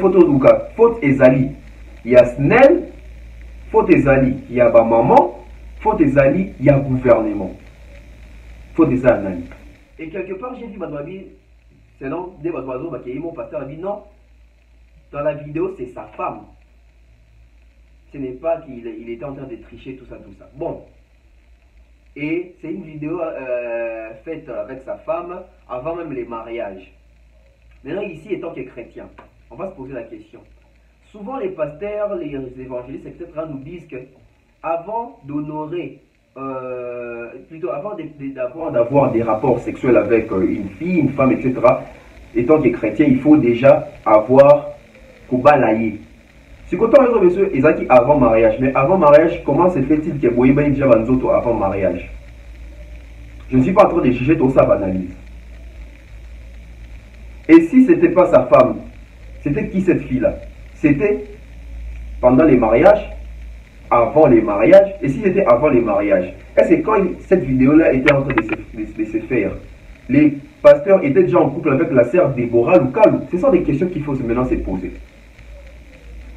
faute luka faute ezali ya snel faute ezali ya ba maman faute ezali ya gouvernement faute ezali nani. Et quelque part j'ai dit Badwabi c'est non des Badwazo qui mon pasteur a dit non, dans la vidéo c'est sa femme, ce n'est pas qu'il était en train de tricher tout ça. Bon, et c'est une vidéo faite avec sa femme avant même les mariages. Maintenant ici, étant que chrétien, on va se poser la question. Souvent les pasteurs, les évangélistes, etc. nous disent que avant d'honorer, plutôt avant d'avoir des rapports sexuels avec une fille, une femme, etc. Étant que chrétien, il faut déjà avoir Kobalaye. Si quand on monsieur Ezaki avant mariage, mais avant mariage, comment se fait-il que Boyeba déjà Banzoto avant mariage? Je ne suis pas en train de juger tout ça, banalise. Et si c'était pas sa femme, c'était qui cette fille-là? C'était pendant les mariages, avant les mariages, et si c'était avant les mariages? Est-ce que quand cette vidéo-là était en train de se faire, les pasteurs étaient déjà en couple avec la sœur Déborah Lukalu? Ce sont des questions qu'il faut maintenant se poser.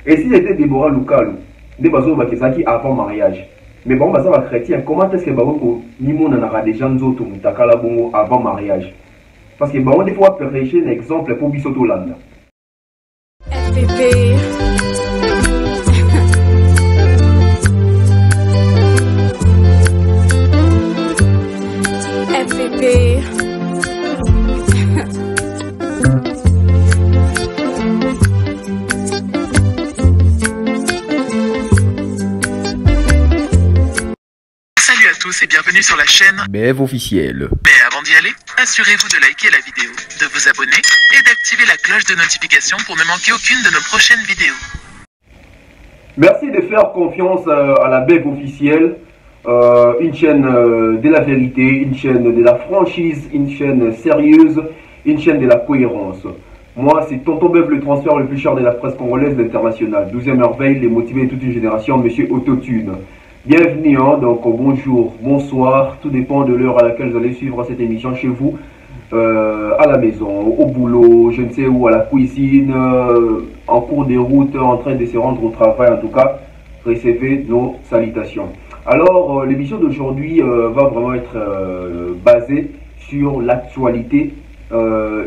Et si c'était Déborah Lukalu, des bazo bakizaki avant mariage, mais bon, bah ça va chrétien, comment est-ce que Babo ni mon anara des gens autres mutakala bongo avant mariage? Parce que bon, des fois prêcher un exemple pour Bisoto Landa. FPP. FPP. Salut à tous et bienvenue sur la chaîne BF officiel. Mais avant d'y aller, assurez-vous de liker la vidéo, de vous abonner et d'activer la cloche de notification pour ne manquer aucune de nos prochaines vidéos. Merci de faire confiance à la BF officielle, une chaîne de la vérité, une chaîne de la franchise, une chaîne sérieuse, une chaîne de la cohérence. Moi, c'est Tonton Bev, le transfert le plus cher de la presse congolaise internationale. 12e merveille, les motivés de toute une génération, Monsieur Autotune. Bienvenue, hein, donc bonjour, bonsoir, tout dépend de l'heure à laquelle vous allez suivre cette émission chez vous, à la maison, au boulot, je ne sais où, à la cuisine, en cours de route, en train de se rendre au travail, en tout cas, recevez nos salutations. Alors, l'émission d'aujourd'hui va vraiment être basée sur l'actualité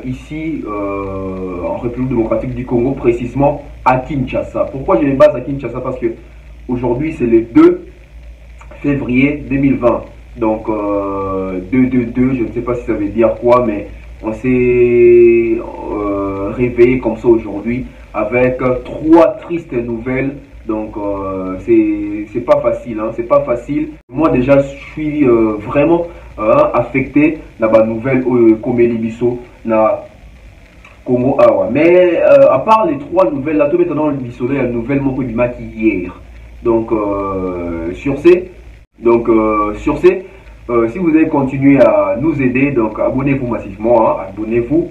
ici en République démocratique du Congo, précisément à Kinshasa. Pourquoi je les base à Kinshasa? Parce que aujourd'hui c'est le 2 février 2020. Donc 2-2-2, je ne sais pas si ça veut dire quoi, mais on s'est réveillé comme ça aujourd'hui avec 3 tristes nouvelles. Donc c'est pas facile, hein, c'est pas facile. Moi déjà je suis vraiment affecté dans la nouvelle Komeli Bisso na Congo Awa. Mais à part les 3 nouvelles là, tout maintenant le Bisso il y a une nouvelle Moko Bimaki hier. Donc sur ces si vous allez continuer à nous aider, donc abonnez-vous massivement, hein, abonnez-vous,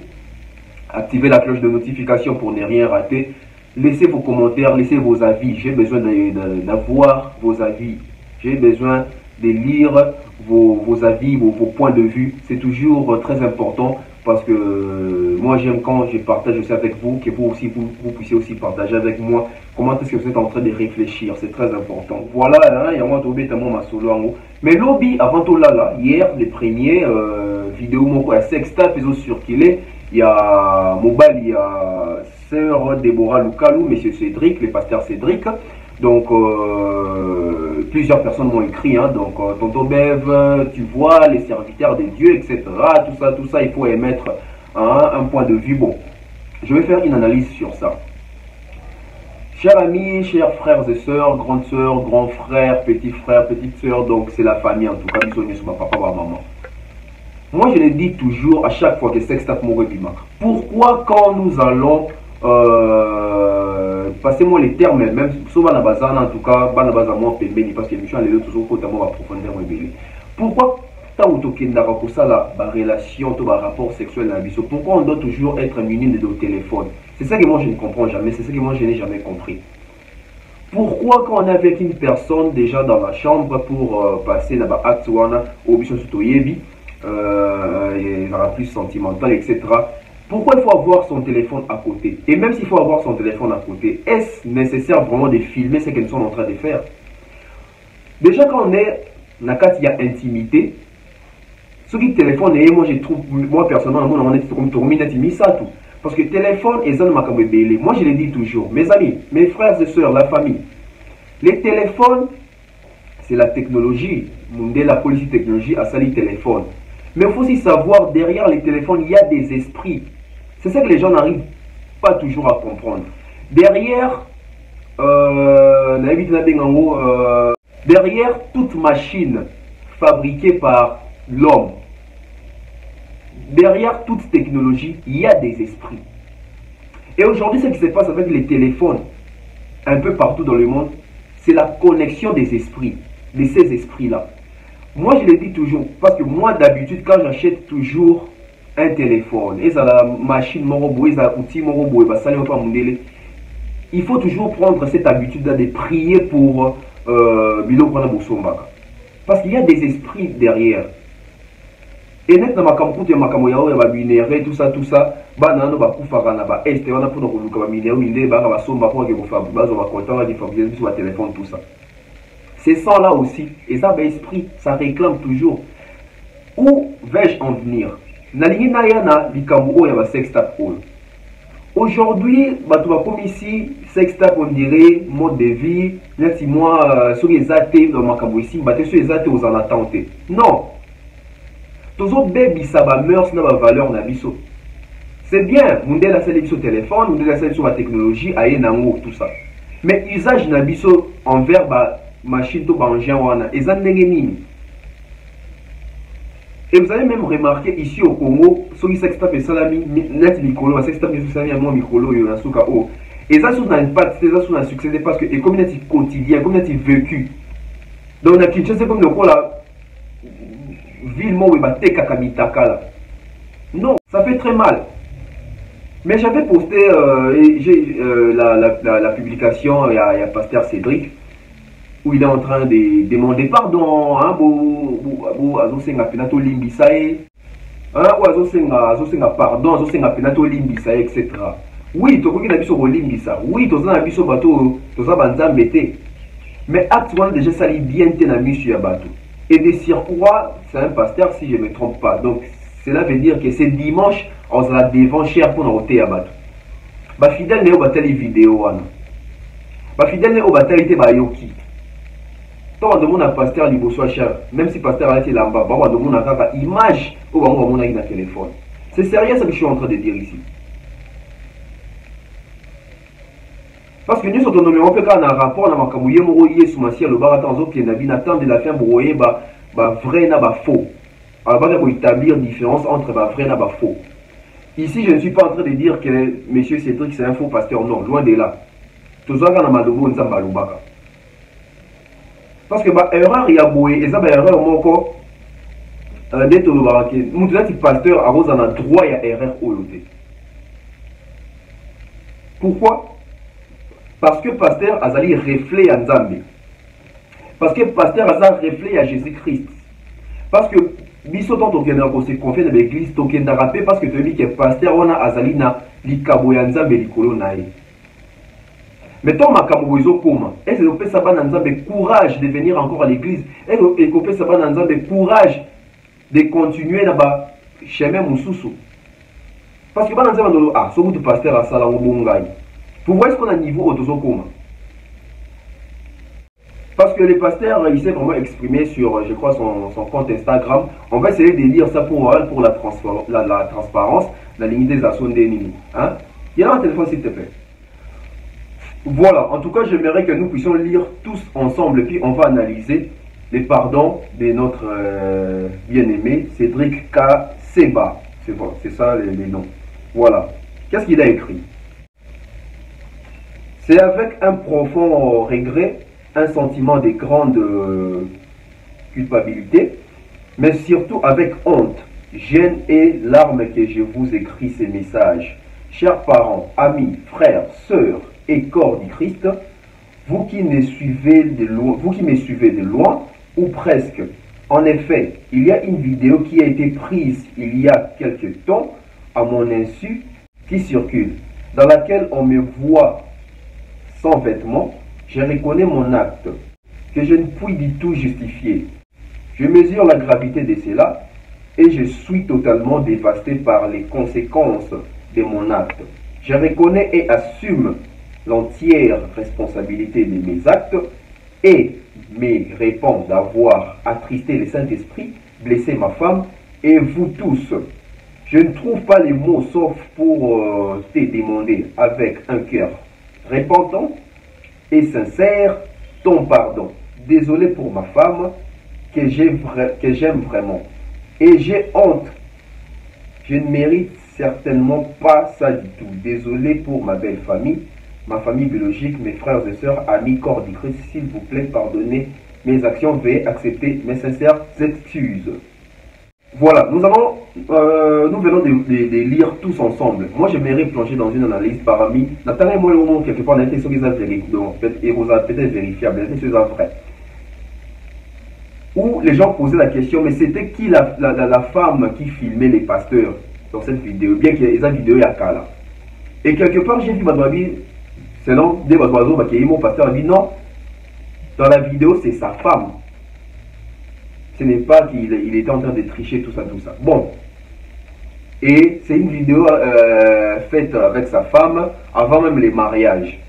activez la cloche de notification pour ne rien rater, laissez vos commentaires, laissez vos avis, j'ai besoin d'avoir vos avis, j'ai besoin de lire vos avis, vos points de vue, c'est toujours très important parce que moi j'aime quand je partage aussi avec vous, que vous aussi vous puissiez aussi partager avec moi comment est-ce que vous êtes en train de réfléchir, c'est très important. Voilà, hein, il y a moi tombé tellement ma solo en haut. Mais lobby avant tout là, hier les premiers vidéos mon quoi sexta faisant circuler, il y a mobile, il y a sœur Déborah Lukalu, monsieur Cédric, le pasteur Cédric. Donc plusieurs personnes m'ont écrit, hein, donc Tonton Bev, tu vois les serviteurs de Dieu, etc. Tout ça, il faut émettre un point de vue. Bon, je vais faire une analyse sur ça. Chers amis, chers frères et sœurs, grandes sœurs, grands frères, petites sœurs, donc c'est la famille en tout cas, sur ma papa, ma maman. Moi je le dis toujours à chaque fois que Sextap Mouré Bimak. Pourquoi quand nous allons passez-moi les termes, même souvent la base en tout cas, parce que les autres toujours totalement profondément rebelle. Pourquoi tant que ça la relation, tout rapport sexuel dans la vie, pourquoi on doit toujours être muni de nos téléphones? C'est ça que moi je ne comprends jamais, c'est ça que moi je n'ai jamais compris. Pourquoi quand on est avec une personne déjà dans la chambre pour passer dans l'acte au bichon sutoyebi, plus sentimental, etc. Pourquoi il faut avoir son téléphone à côté? Et même s'il faut avoir son téléphone à côté, est-ce nécessaire vraiment de filmer ce que nous sommes en train de faire? Déjà, quand on est dans la carte, il y a intimité. Ce qui téléphone, moi je trouve, moi personnellement, on est comme ça tout. Parce que téléphone est un macabre belé. Moi je le dis toujours, mes amis, mes frères et sœurs, la famille. Les téléphones, c'est la technologie. La police technologie a sali téléphone. Mais il faut aussi savoir, derrière les téléphones, il y a des esprits. C'est ça que les gens n'arrivent pas toujours à comprendre. Derrière, derrière toute machine fabriquée par l'homme, derrière toute technologie, il y a des esprits. Et aujourd'hui, ce qui se passe avec les téléphones, un peu partout dans le monde, c'est la connexion des esprits, de ces esprits-là. Moi, je le dis toujours, parce que moi, d'habitude, quand j'achète toujours un téléphone, et ça la machine morobo, et ça outil morobo, il faut toujours prendre cette habitude-là de prier pour Bilokwana Bosombaka. Parce qu'il y a des esprits derrière. Et net na makamputi ya makamo yao ya babinere tout ça banano bakufaka na ba este wana pona koluka ba minere inde ba basomba pour que bofa bazo ba content di fabriquer sur téléphone tout ça. C'est ça là aussi et ça ba esprit ça réclame toujours. Où vais-je en venir? Na lingi na yana likambo ya ba sextap all. Aujourd'hui, bato ba comme ici sextap on dirait mode de vie, neti moi sur les athées dans makambo ici, baté sur les athées aux en attente. Non. Toujours baby ça va mœurs na ba valeur na biso. C'est bien, monde la salle sur téléphone, monde la salle sur la technologie, aye nango tout ça. Mais usage na biso envers ba machine to ba engin wana, eza ndenge nini? Et vous allez même remarquer ici au Congo, ceux qui s'extapent et salami, net micro, s'extapent et salami à moi micro, il y a un souka o. Et ça sous un impact, c'est ça sous un succès parce que et comme il quotidien, comme il vécu. Donc la Kinshasa c'est comme le rôle là. Ville non, ça fait très mal. Mais j'avais posté la publication, il y a Pasteur Cédric, où il est en train de demander pardon, hein, etc. Oui, tu as oui, tu as mais acte déjà sali bien na mission ya bateau. Et de surcroît, c'est un pasteur si je ne me trompe pas. Donc cela veut dire que c'est dimanche, on sera devant cher pour nous ôter à bateau. Bah fidèle n'est au batali vidéo wana. Bah fidèle n'est au batali te bayoki. Tant on demande à pasteur liboso cher, même si pasteur a été là-bas, on demande à image ou on demande à téléphone. C'est sérieux ce que je suis en train de dire ici. Parce que nous sommes on peut faire un rapport dans makamouye moro yé soumasia le baratanzo qui n'a bien attendre de la fin broyer ba vrai na ba faux. Alors bah pour établir différence entre ba vrai na ba faux. Ici je ne suis pas en train de dire que monsieur Cédric c'est un faux pasteur, non, loin de là. Tout ça quand on a lobo nzamba lubaka. Parce que ba erreur il y a boé et ça ba erreur moko d'être le barake. Moutoula ti pasteur a rose en a droit ya erreur au loté. Pourquoi? Parce que pasteur Azali reflet à Nzambe. Parce que pasteur Azali reflet à Jésus-Christ. Parce que biso tant on se confie dans l'église token d'arapé parce que tu dis que pasteur on a Azali na likabo ya Nzambe likolo nae. Mais tant makabo ezo koma, est-ce que peut savoir Nzambe courage de venir encore à l'église? Est-ce que peut savoir Nzambe courage de continuer là-bas chemin mususu? Parce que Nzambe ah, so vous pasteur a sala ngobongai. Vous voyez ce qu'on a niveau autosokoma. Parce que le pasteur, il s'est vraiment exprimé sur, je crois, son compte Instagram. On va essayer de lire ça pour la transparence, la limite des actions des ennemis. Hein? Il y a un téléphone, s'il te plaît. Voilà, en tout cas, j'aimerais que nous puissions lire tous ensemble, puis on va analyser les pardons de notre bien-aimé Cédric K. Seba. C'est bon, c'est ça les noms. Voilà. Qu'est-ce qu'il a écrit? C'est avec un profond regret, un sentiment de grande culpabilité, mais surtout avec honte, gêne et larmes que je vous écris ces messages. Chers parents, amis, frères, sœurs et corps du Christ, vous qui me suivez de loin ou presque. En effet, il y a une vidéo qui a été prise il y a quelque temps à mon insu qui circule, dans laquelle on me voit sans vêtements, je reconnais mon acte, que je ne puis du tout justifier. Je mesure la gravité de cela et je suis totalement dévasté par les conséquences de mon acte. Je reconnais et assume l'entière responsabilité de mes actes et me répands d'avoir attristé le Saint-Esprit, blessé ma femme et vous tous. Je ne trouve pas les mots sauf pour te demander avec un cœur repentant et sincère ton pardon. Désolé pour ma femme que j'aime vraiment. Et j'ai honte. Je ne mérite certainement pas ça du tout. Désolé pour ma belle famille, ma famille biologique, mes frères et sœurs, amis, corps du Christ. S'il vous plaît, pardonnez mes actions. Veuillez accepter mes sincères excuses. Voilà, nous venons de lire tous ensemble. Moi, j'aimerais plonger dans une analyse parmi. Nathalie, moi, le moment quelque part, on a été sur les peut-être vérifiable, on a été sur les vrai. Où les gens posaient la question, mais c'était qui la femme qui filmait les pasteurs dans cette vidéo, bien qu'il y ait une vidéo à Kala. Et quelque part, j'ai vu Madouabi, selon des oiseaux, mon pasteur a dit non, dans la vidéo, c'est sa femme. Ce n'est pas qu'il était en train de tricher, tout ça. Bon. Et c'est une vidéo faite avec sa femme avant même les mariages.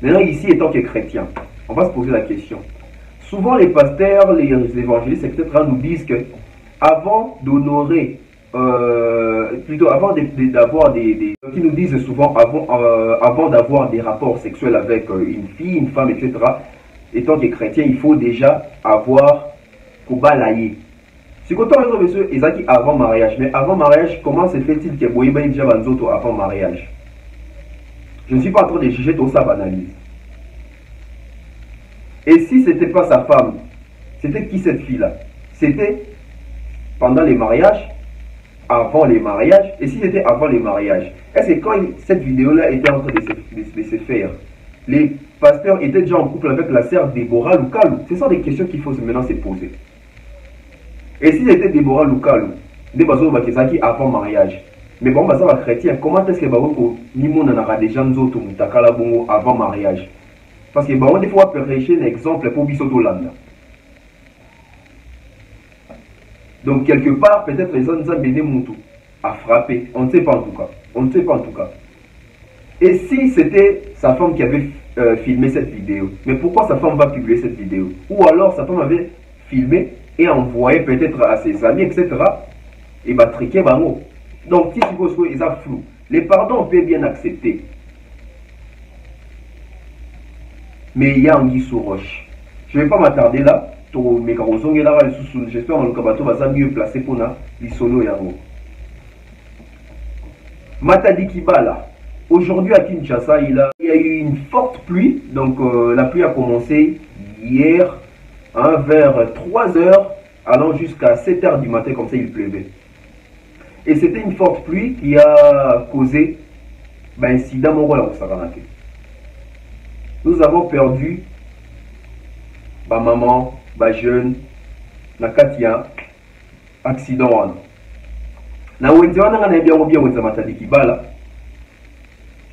Maintenant, ici, étant que chrétien, on va se poser la question. Souvent, les pasteurs, les évangélistes, etc., nous disent que avant d'honorer, plutôt avant d'avoir qui nous disent souvent avant d'avoir des rapports sexuels avec une fille, une femme, etc., étant que chrétien, il faut déjà avoir Kobalaye. Si quand on monsieur Ezaki avant mariage, mais avant mariage, comment se fait-il que Boyeba déjà Banzoto avant mariage? Je ne suis pas en train de juger tout ça, banalise. Et si ce n'était pas sa femme, c'était qui cette fille-là? C'était pendant les mariages, avant les mariages, et si c'était avant les mariages? Est-ce que quand cette vidéo-là était en train de se faire, les pasteurs étaient déjà en couple avec la sœur Déborah Lukalou? Ce sont des questions qu'il faut maintenant se poser. Et si c'était Déborah Lukalou, des bateaux qui avant mariage, mais bon, ça va chrétien, comment est-ce que Baroko Nimon en a déjà d'autres Moutakala Bongo avant mariage? Parce que bon, des fois, prêcher un exemple pour Bissotolanda. Donc, quelque part, peut-être les gens ont béni Moutou à frapper. On ne sait pas en tout cas. On ne sait pas en tout cas. Et si c'était sa femme qui avait filmé cette vidéo, mais pourquoi sa femme va publier cette vidéo? Ou alors sa femme avait filmé et envoyé peut-être à ses amis, etc. Et va triquer bango. Donc, si tu supposes qu'ils ont flou, les pardons, on peut bien accepter. Mais il y a Anguille sous roche. Je ne vais pas m'attarder là. J'espère que le va mieux placé pour les solos et Matadi Kibala. Aujourd'hui à Kinshasa, il y a eu une forte pluie. Donc la pluie a commencé hier vers 3 heures, allant jusqu'à 7 heures du matin, comme ça il pleuvait. Et c'était une forte pluie qui a causé un incident au Saranake. Nous avons perdu ma maman, ma jeune, na Katia, accident. Na Wenzana, on a bien Wenzana Matadi Kibala.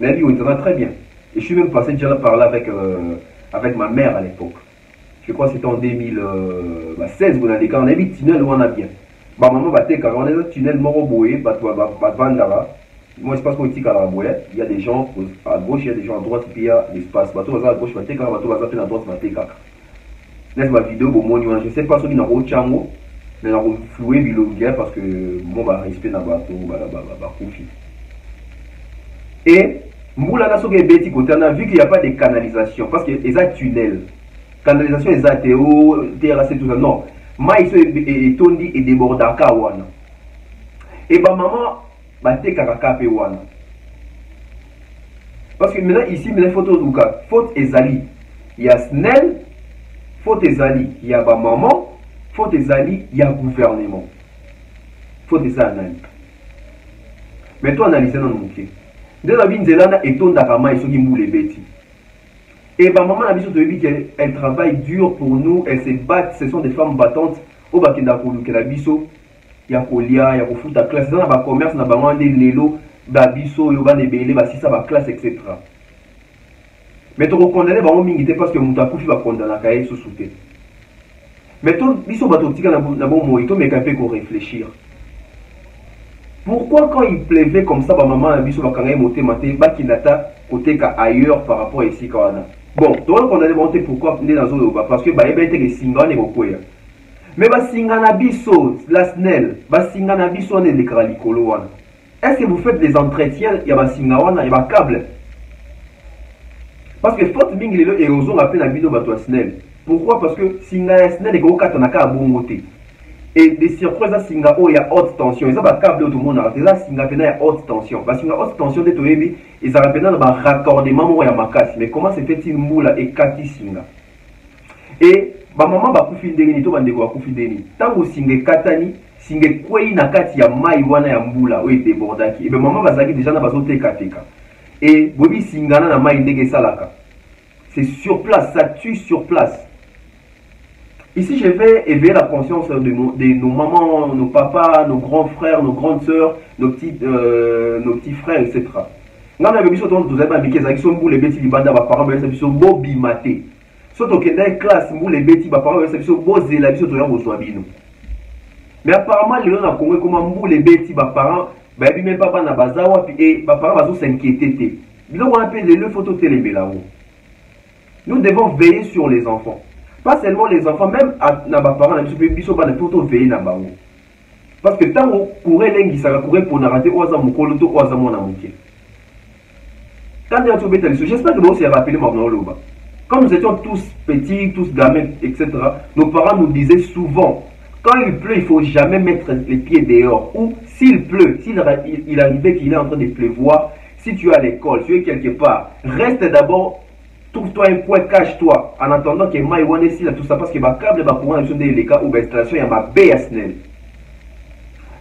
La vie Wenzana très bien. Et je suis même passé déjà par là avec ma mère à l'époque. Je crois que c'était en 2016, vous avez quand on a vu tunnel où on a bien. Ma maman va te car on a un tunnel moroboué, Bandara. Moi, je pense qu'il y a des gens à gauche, il y a des gens à droite, puis il y a l'espace. Bateau à gauche, bateau à droite, laisse ma vidéo, je ne sais pas si il y a un chango, mais il y a un floué bilonguer parce que mon respect n'a pas tout. Et, Moula n'a pas de côté, on a vu qu'il n'y a pas de canalisation parce qu'il y a un tunnel. Canalisation, il y a théo, terrassé, tout ça. Non, maïs et tondi et débordaka wana. Et ma maman, bate kakaka pe wana. Parce que maintenant, ici, il y a une photo de cas. Faute ezali. Il y a Snell, faute ezali. Il y a ma maman, faute ezali. Il y a gouvernement. Faute ezali. Mais toi, analysez dans le moquet. Dès la binzelana et ton dakama et ceux qui moulent les bêtis. Et ma maman a dit qu'elle travaille dur pour nous, elle se bat, ce sont des femmes battantes. Au Bakenda Kolu, qu'elle a biso, il y a Kolia, il y a Kofuta classe, dans le commerce, dans le lelo, babiso yo banebele basisa ba classe etc. Mais tu recondamner bango mingi te parce que mutu akufi bakondana kaye sous te. Mais to biso bato tika na bon moi to meka pe ko réfléchir. Pourquoi quand il pleuvait comme ça ba maman biso bakanga monter maté bakinata côté ka ailleurs par rapport ici kawana. Bon, tu recondamner monter pourquoi ndé na zo parce que ba ebete ke singa ne kokoya. Mais basinga na biso la SNEL, basinga na biso ne lekra likolo wana. Est-ce que vous faites des entretiens ya basinga wana ya ba câble? Parce que faute mingi lelo érosion appelle la bino bato SNEL. Pourquoi? Parce que singa SNEL eko katana ka bongote. Et des surprises à singa o ya haute tension. Ils ont ba câble tout le monde a déjà singa pena ya haute tension. Ba singa haute tension de toyebi, ils ont pena ba raccordement mo ya makasi. Mais comment se fait-il moula et kati singa? Et ba maman ba kufindeni to bande ko kufindeni. Tango singa katani, singa kwei na kati ya mai wana ya mbula o débordaki. Et ben maman bazaki déjà na bazote kateka. Et bobi singana na mai ndenge salaka. C'est sur place, ça tue sur place. Ici, je vais éveiller la conscience de nos mamans, nos papas, nos grands frères, nos grandes sœurs, nos petits frères, etc. Nous avons vu que nous avons dit que les bêtis les bandes parents sont bobi maté. Surtout que dans les classes, les bêtis parents sont bosés la vie sur le. Mais apparemment, les gens ont comment les bêtis parents, même papa na bazawa et parents vont s'inquiéter. Nous on appelle les photos télé là-haut. Nous devons veiller sur les enfants. Pas seulement les enfants, même na ba parents na biso ba na photo veiller na bango. Parce que tant on courait lengi ça courait pour rater oza mukolo to oza mona muke. Quand on bêta j'espère que vous vous rappelez maintenant loba. Quand nous étions tous petits, tous gamins, etc., nos parents nous disaient souvent, quand il pleut, il ne faut jamais mettre les pieds dehors. Ou s'il pleut, s'il arrivait qu'il est en train de pleuvoir, si tu es à l'école, tu es quelque part, reste d'abord. Trouve-toi un point, cache-toi, en attendant que Maï Wane si tout ça, parce que ma câble va pouvoir être les cas ou l'installation, il y a ma BSNL.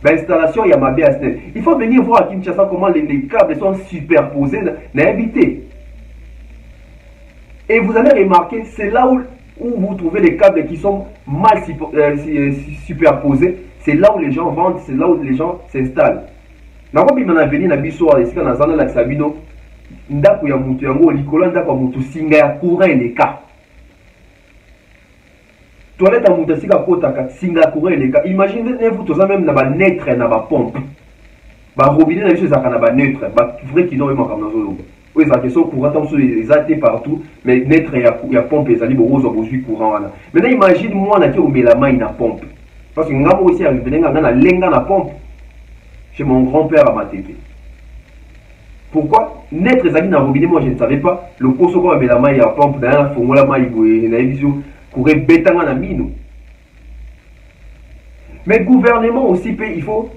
L'installation, il y a ma BSNL. Il faut venir voir à Kinshasa comment les câbles sont superposés, n'inviter. Et vous allez remarquer, c'est là où vous trouvez les câbles qui sont mal superposés, c'est là où les gens vendent, c'est là où les gens s'installent. Dans le cas de la biso, ndako ya mutu yango likolo ndako ya mutu singa ya courant eleka toilette ya mutu sika kotaka singa ya courant eleka. Imaginez vous toza même na ba neutre na ba pompe ba robinet na biso ezaka na ba neutre ba vrai qui n'ont pas comme zolo oui ça question courant tant sur les athées partout mais neutre ya pompe ezali bo rozo bo courant wana. Maintenant imagine moi na ki omela mai na pompe parce que ngamo aussi arrivé na lenga na pompe chez mon grand-père à Matete. Pourquoi? Naître ezali na robinet, moi je ne savais pas. Le poso ko la maille à pompe dans la fongola maille boye na vision courait betanga na mino. Mais gouvernement aussi paye, il faut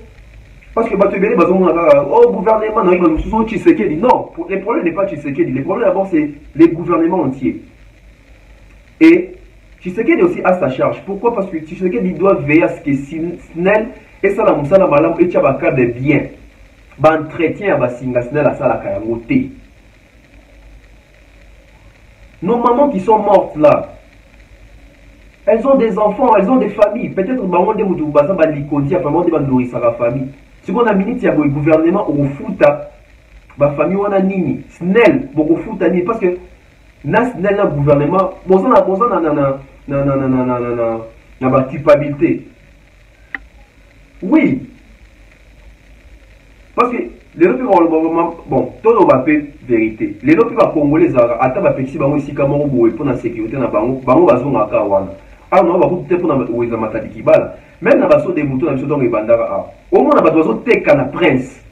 parce que bato belé bazo oh gouvernement non il va nous Tshisekedi. Non, le problème n'est pas Tshisekedi, le problème d'abord c'est les gouvernements entiers. Et Tshisekedi aussi a sa charge. Pourquoi? Parce que Tshisekedi doit veiller à ce que SNEL et ça la musala malam et tchabaka de bien. Entretien à singa SNEL à ça la kayamoté. Nos mamans qui sont mortes là, elles ont des enfants, elles ont des familles. Peut-être que des moutous baza ba likondi apparemment de nourrir sa famille. Ce qu'on a minute il y a le gouvernement au futa ba famille wana nini SNEL beaucoup futa ni parce que na SNEL na gouvernement boza na ba culpabilité. Oui. Parce que les lobbies bon, tout le monde vérité. Les lobbies congolais, à ta petit bango ici, comme on pour la sécurité, na bango bazon à Kawana. Alors, on va vous pour la ouïza matadi kibala. Même na baso des moutons, na dans les bandara. Au moins, on va doiso teka na prince.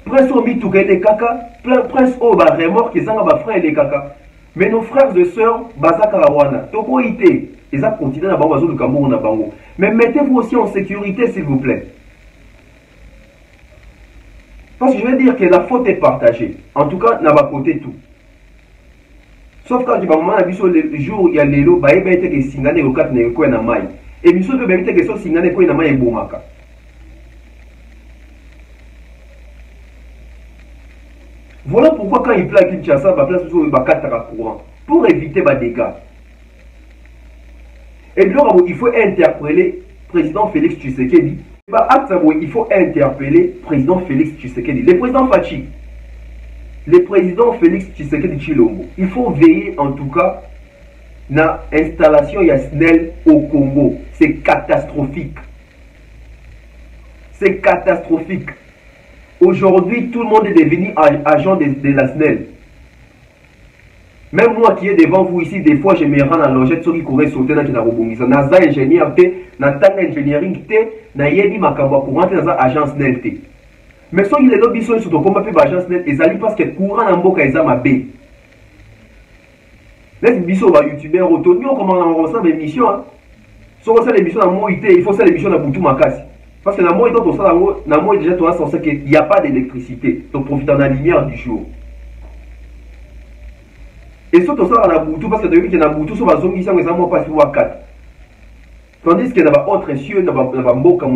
Prince au mitou les kaka, prince au ba remorque, ils ont ba frère les kaka. Mais nos frères et sœurs, bazaka Kawana, toko ité, ils ont continué na bango bazo du Cameroun na bango. Mais mettez-vous aussi en sécurité, s'il vous plaît. Parce que je veux dire que la faute est partagée. En tout cas, n'a pas côté tout. Sauf quand tu vas moment le jour où il y a les lots, il y a des singane au 4 ne ko na mai. Et biso de bébé que so singane ko na mai bomaka. Voilà pourquoi quand il pleut à Kinshasa, ba place sur ba 4 courant pour éviter des dégâts. Et donc il faut interpeller président Félix Tshisekedi Il faut interpeller le président Félix Tshisekedi, le président Fachi, le président Félix Tshisekedi Chilombo. Il faut veiller en tout cas na installation ya SNEL au Congo. C'est catastrophique. C'est catastrophique. Aujourd'hui, tout le monde est devenu agent de la SNEL. Même moi qui est devant vous ici, des fois je me rends à la logette, ceux qui couraient sauter dans la robomisa. Naza ingénieur T, Nathan engineering T, Nayebi Makamba pour rentrer dans l'agence SNEL T. Mais ceux qui les lobbies sont sur ton combat pour l'agence SNEL, ils allaient parce que courant en boca ils ont ma B. Les biso va youtubeur auto, nous comment on ressent l'émission. Si on fait l'émission dans mon IT, il faut faire l'émission dans Boutou Makasi. Parce que dans mon IT, dans mon déjà tu as sensé qu'il n'y a pas d'électricité. Donc profite de la lumière du jour. Et surtout ça dans Boutou, parce que depuis qu'il y a Boutou, sur la zone ici, on est pas passé pour 4. Tandis que dans l'autre cieux, dans la Mboka,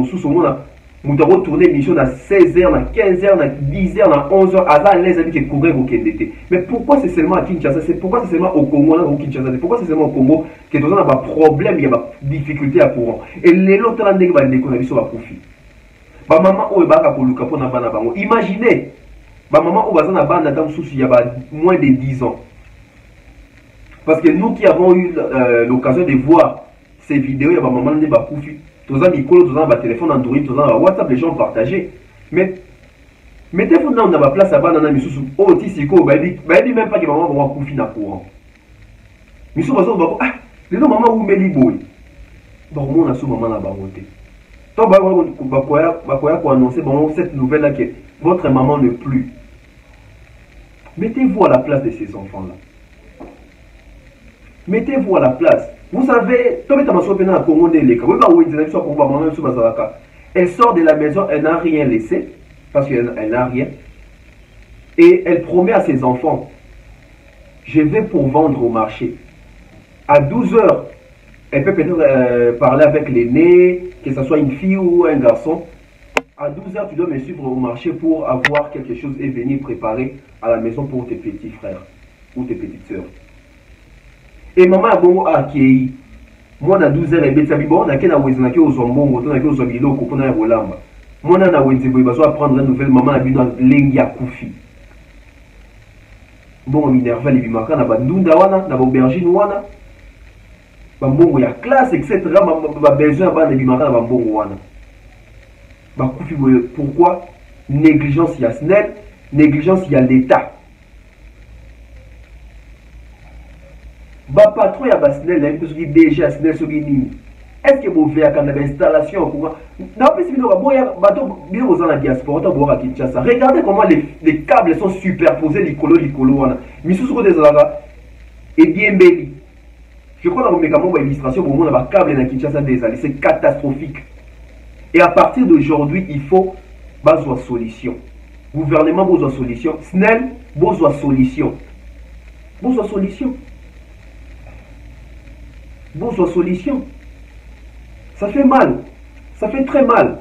on a retourné l'émission à 16h, à 15h, à 10h, à 11h, à les amis qui couraient au Kendete. Mais pourquoi c'est seulement à Kinshasa? Pourquoi c'est seulement au Congo, au Kinshasa? Pourquoi c'est seulement au Congo que nous avons des problèmes, il y a des difficultés à courant? Et les autres, on a des économies sur la profit. Ma maman, on est pour le capot, imaginez, ma maman, on va dans la bande il y a moins de 10 ans. Parce que nous qui avons eu l'occasion de voir ces vidéos, il y a des moments où tous les micros, tous les téléphones Android, tous les WhatsApp, les gens partagés. Mais mettez-vous dans la place à bas dans la mission. Oh, Tissiko, même pas que maman va couper dans le courant. Mission va dire, ah, les deux mamans où me liboy. Donc, on a ce moment là bas voté. Tant que pour annoncer cette nouvelle là que votre maman ne plus. Mettez-vous à la place de ces enfants là. Mettez-vous à la place. Vous savez, elle sort de la maison, elle n'a rien laissé, parce qu'elle n'a rien. Et elle promet à ses enfants, je vais pour vendre au marché. À 12 heures, elle peut peut-être parler avec l'aîné, que ce soit une fille ou un garçon. À 12 heures, tu dois me suivre au marché pour avoir quelque chose et venir préparer à la maison pour tes petits frères ou tes petites sœurs. Et maman a bon à qui moi na 12 heures et bête sabi bon na kena wezina ki ozombongo to na ki ozobiloko pona ya bolamba moi na wenze boy baso apprendre la nouvelle maman a bino lengi ya kufi bon minerva li bimaka na bandunda wana na aubergine wana bambongo ya classe etc ba besoin ba na bimaka na bambongo wana ba kufi pourquoi négligence ya SNEL négligence ya l'état. Ba patron ya SNEL na qui déjà SNEL so nini est-ce que vous voyez quand l'installation pour na pesi bino ba boya bato bino aux na diaspora ta boya Kinshasa regardez comment les câbles sont superposés likolo wana misusu ko desala et bien beli je crois dans mes camons illustration pour moi ba câble na Kinshasa desala c'est catastrophique et à partir d'aujourd'hui il faut besoin solution gouvernement besoin solution SNEL besoin solution Bonsoir solution. Ça fait mal. Ça fait très mal.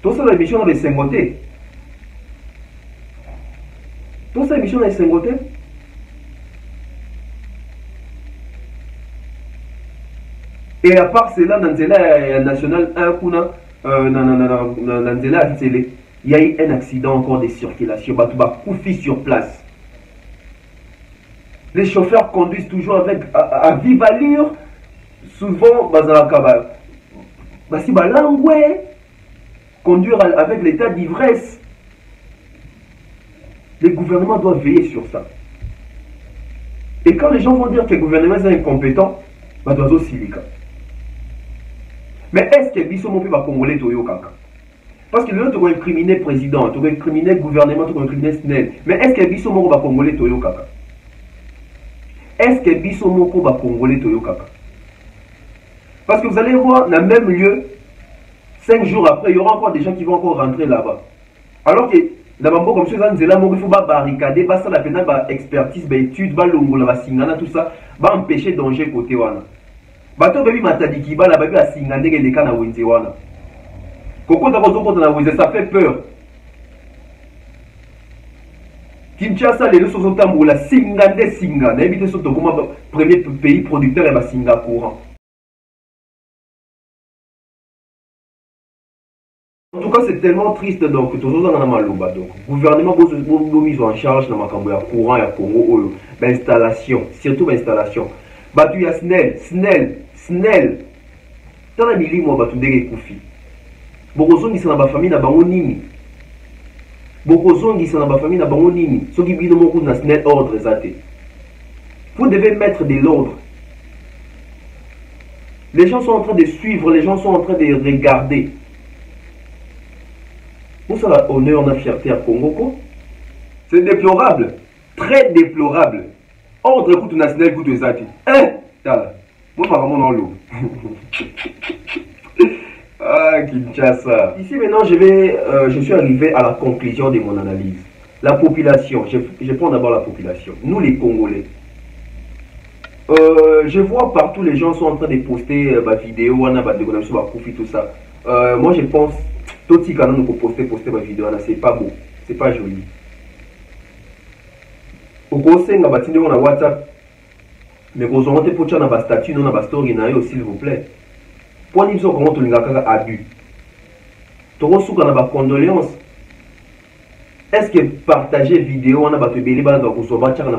Tout ça, l'émission dans les Sengoté. Tout ça, l'émission dans les Sengoté. Et à part cela, dans la nationale 1, il y a eu un accident encore de circulation. Koufi sur place. Les chauffeurs conduisent toujours avec à vive allure. Souvent, conduire avec l'état d'ivresse. Le gouvernement doit veiller sur ça. Et quand les gens vont dire que le gouvernement est incompétent, doit aussi les cas. Mais est-ce que Bissot mon va congolais Toyo Kaka? Parce que l'autre va incriminer le président, tu vas incriminer le gouvernement, tu vas incriminer SNEL. Mais est-ce que Bissot mon va congolais Toyo Kaka? Est-ce que Bissot mon va congolais Toyo Kaka? Parce que vous allez voir, dans le même lieu, 5 jours après, il y aura encore des gens qui vont encore rentrer là-bas. Alors que, dans comme ça, il faut barricader, ça la peine, expertise, étude, tout ça, empêcher danger côté wana. Bato baby matadiki ba la baby a singande que les cas na wenze wana. Koko ça fait peur. Kinshasa les deux sont tamboula singande singa, na éviter surtout comme premier pays producteur et Singapour. En tout cas, c'est tellement triste donc tous les gens maloba donc gouvernement mis en charge dans makambo ya courant ya Congo oyo installation surtout installation batu ya snel tana milimo batu ndenge kufi bokozongisa na ba famille na bango nini bokozongisa na ba famille na bango nini soki bino moko na snel ordre zate vous devez mettre de l'ordre. Les gens sont en train de suivre, les gens sont en train de regarder. Où ça la honneur, la fierté à Congo? C'est déplorable, très déplorable. Ordre écoute national, écoute les atis. Hein? Moi, par rapport dans l'eau. Ah, Kinshasa. Ici maintenant, je suis arrivé à la conclusion de mon analyse. La population, je prends d'abord la population. Nous les Congolais. Je vois partout les gens sont en train de poster ma vidéo, tout ça. Moi je pense, tout ce qu'on a poster ma vidéo, c'est pas beau, c'est pas joli. Au conseil, on a bâti on a WhatsApp, mais quand on a pour na ba statut, on a ba story s'il vous plaît. Pour nous dire comment tu l'as abus. Tu reçois na ba condoléances. Est-ce que partager vidéo, on a battu belé dans le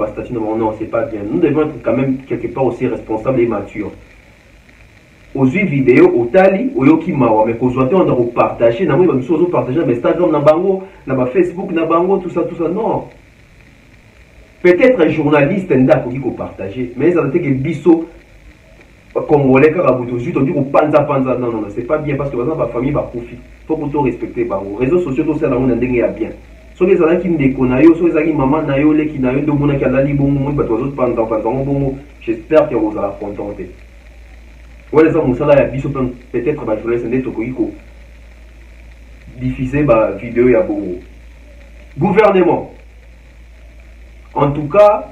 statut, non, c'est pas bien. Nous devons être quand même quelque part aussi responsables et matures. Aux vidéos, au tali, au yoki mawa, mais qu'aux autres on doit partager, n'a pas besoin de partager, mais Instagram, n'a bango, n'a pas Facebook, n'a bango, tout ça, non. Peut-être un journaliste n'a pas partager, mais ça veut dire que biso congolais karabuto, juste on dit au panza, non, c'est pas bien parce que par exemple la famille va profiter. Faut que tu respecter bango. Réseaux sociaux, tout ça, dans le monde bien. So les gens qui me déconnent, so les gens maman na yo les qui na yo do mona qui a lali bon moi ba tozo pendant bon j'espère que vous allez contenter. Ouais les gens musala ya biso peut-être ba journaliste ndé tokoiko diffuser ba vidéo ya bon gouvernement. En tout cas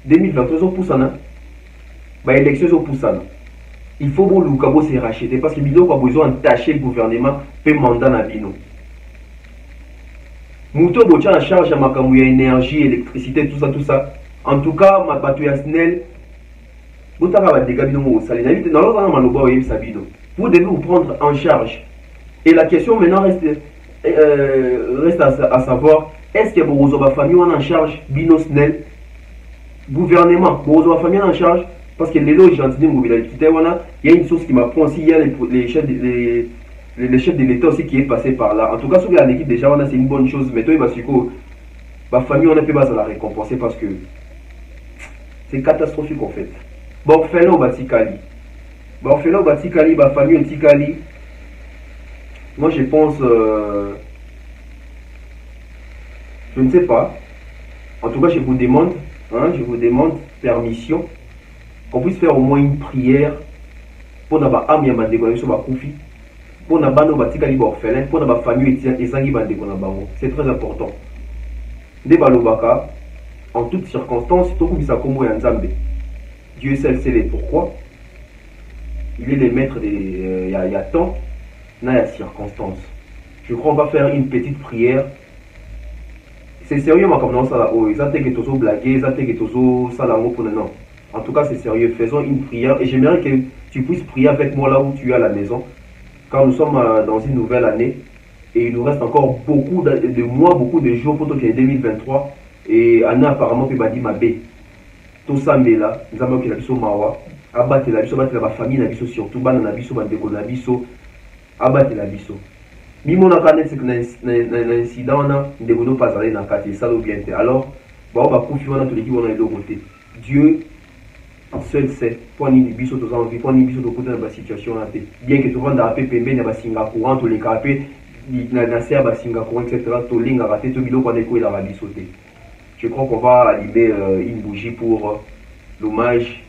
2023 au poussana ba élection au poussana. Il faut bon lukabo se racheter parce que biloko a besoin d'attacher le gouvernement pe mandat na bino. Mouto Bocha en charge à makamou ya énergie, électricité, tout ça. En tout cas, ma bateau ya snel, vous devez vous prendre en charge. Et la question maintenant reste à savoir, est-ce que vous avez famille en charge, bino snel, gouvernement, vous avez famille en charge, parce que les lois gentils il y a une source qui m'apprend aussi, il y a les chefs de l'État aussi qui est passé par là. En tout cas, sur l'équipe déjà, c'est une bonne chose. Mais toi, ma famille, on a pu la récompenser parce que c'est catastrophique en fait. Bon, fais-le au Batikali. Bon, fais-le au Batikali, ma famille au Tikali. Moi, je pense. Je ne sais pas. En tout cas, je vous demande permission qu'on puisse faire au moins une prière pour n'avoir âme ya mandeko sur ma koufi. Pour na bano batika liba orphelin, pour na famille ezangi bandeko na bango. C'est très important. Nde balobaka en toutes circonstances, tokubisa kombo ya Nzambe. Dieu seul sait les pourquoi. Il est le maître des y a temps, na ya circonstances. Je crois qu'on va faire une petite prière. C'est sérieux ma comme ça là, oh, ça te que tozo blaguer, ça te que tozo salango pour non. En tout cas, c'est sérieux. Faisons une prière et j'aimerais que tu puisses prier avec moi là où tu es à la maison. Quand nous sommes dans une nouvelle année et il nous reste encore beaucoup de mois, beaucoup de jours pour qu'il y ait 2023 et année apparemment que Badi Mabé. Tout ça mais là, nous avons que la biso mawa, abattre la biso, abattre la famille, la biso surtout, ban la biso, ban déco la biso, abattre la biso. Mimo na kanet c'est que l'incident na ne devons pas aller dans quartier ça ou bien alors bah on va confier dans tous les qui vont aller de côté. Dieu seul sait pour ni biso tous envie pour ni biso de côté dans la situation là bien que tout le monde a pépé na ba Singapour tous les capé na ser ba Singapour etc. tout ligne a raté tout bilo qu'on écoute dans la bisoté. Je crois qu'on va allumer une bougie pour l'hommage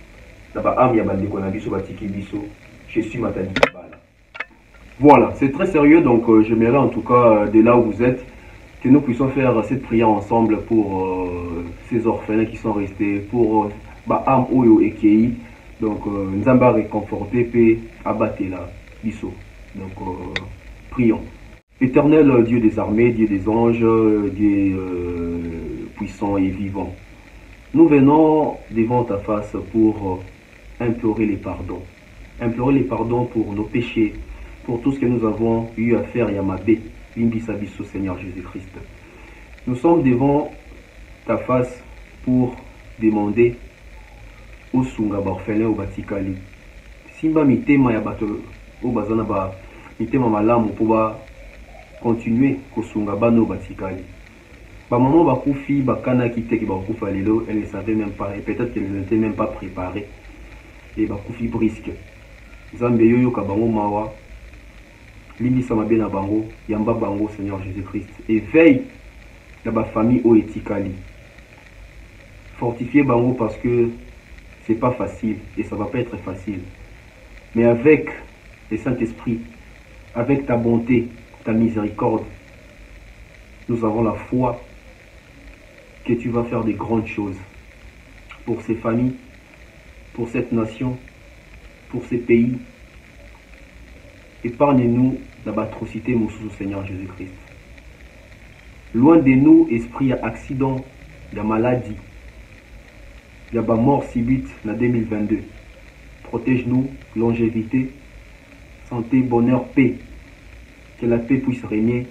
na ba âme ya bande ko na biso batiki biso. Je suis Matadi Kabala. Voilà, c'est très sérieux donc j'aimerais en tout cas de là où vous êtes que nous puissions faire cette prière ensemble pour ces orphelins qui sont restés pour Am Oyo Ekei, donc Nzamba réconforté, paix, abatté la biso. Donc prions. Éternel Dieu des armées, Dieu des anges, Dieu puissant et vivant, nous venons devant ta face pour implorer les pardons. Implorer les pardons pour nos péchés, pour tout ce que nous avons eu à faire, Yamabé, Limbisa Bisso, Seigneur Jésus-Christ. Nous sommes devant ta face pour demander au Sunga Barfelin au Batikali. Simba mitema ya bato au bazana ba mitema malamu pour continuer au Sunga Bano Batikali. Ba maman bakufi bakana kite ki bakufa lelo, elle ne savait même pas et peut-être qu'elle n'était même pas préparée. Et bakufi brisque. Zambe yoyo kabango mawa. Limbisa mabe na bango, yamba bango Seigneur Jésus-Christ. Et veille dans ma famille au Etikali. Fortifier bango parce que c'est pas facile et ça va pas être facile. Mais avec le Saint-Esprit, avec ta bonté, ta miséricorde, nous avons la foi que tu vas faire des grandes choses pour ces familles, pour cette nation, pour ces pays. Épargne-nous de l'atrocité, mon Seigneur Jésus-Christ. Loin de nous, esprit à accident, de maladie, de mort subite en 2022. Protège-nous, longévité, santé, bonheur, paix. Que la paix puisse régner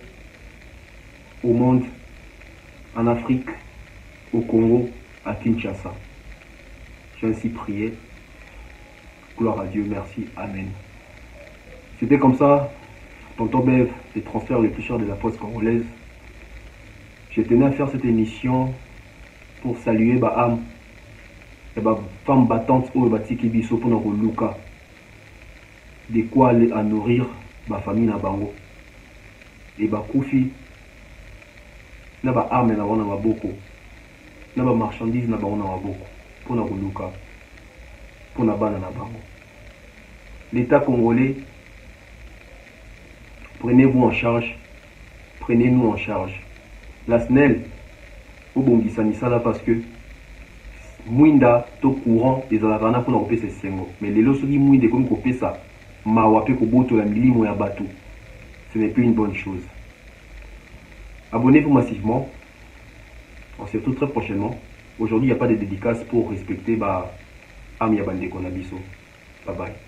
au monde, en Afrique, au Congo, à Kinshasa. J'ai ainsi prié. Gloire à Dieu, merci, Amen. C'était comme ça, Tonton Bev, les transferts les plus chers de la poste congolaise. Je tenais à faire cette émission pour saluer Baham. Et bah, femme battante au Batiki Biso pour nous Luka. De quoi aller à nourrir ma famille na bango. Et bah Koufi. Na ba arme na wana maboko. Na ba marchandise na bango na maboko. Pour nous Luka. Pour na bana na bango. L'État congolais, prenez-vous en charge. Prenez-nous en charge. La SNEL, au Bongisa Nisala parce que Mwinda to courant des alavana pour n'occuper ces sengo. Mais les lois qui Mwinda comme copier ça, mawape koboto la milimo ya bateau. Ce n'est plus une bonne chose. Abonnez-vous massivement. On se retrouve très prochainement. Aujourd'hui, il n'y a pas de dédicace pour respecter Amia Bande Konabiso. Bye bye.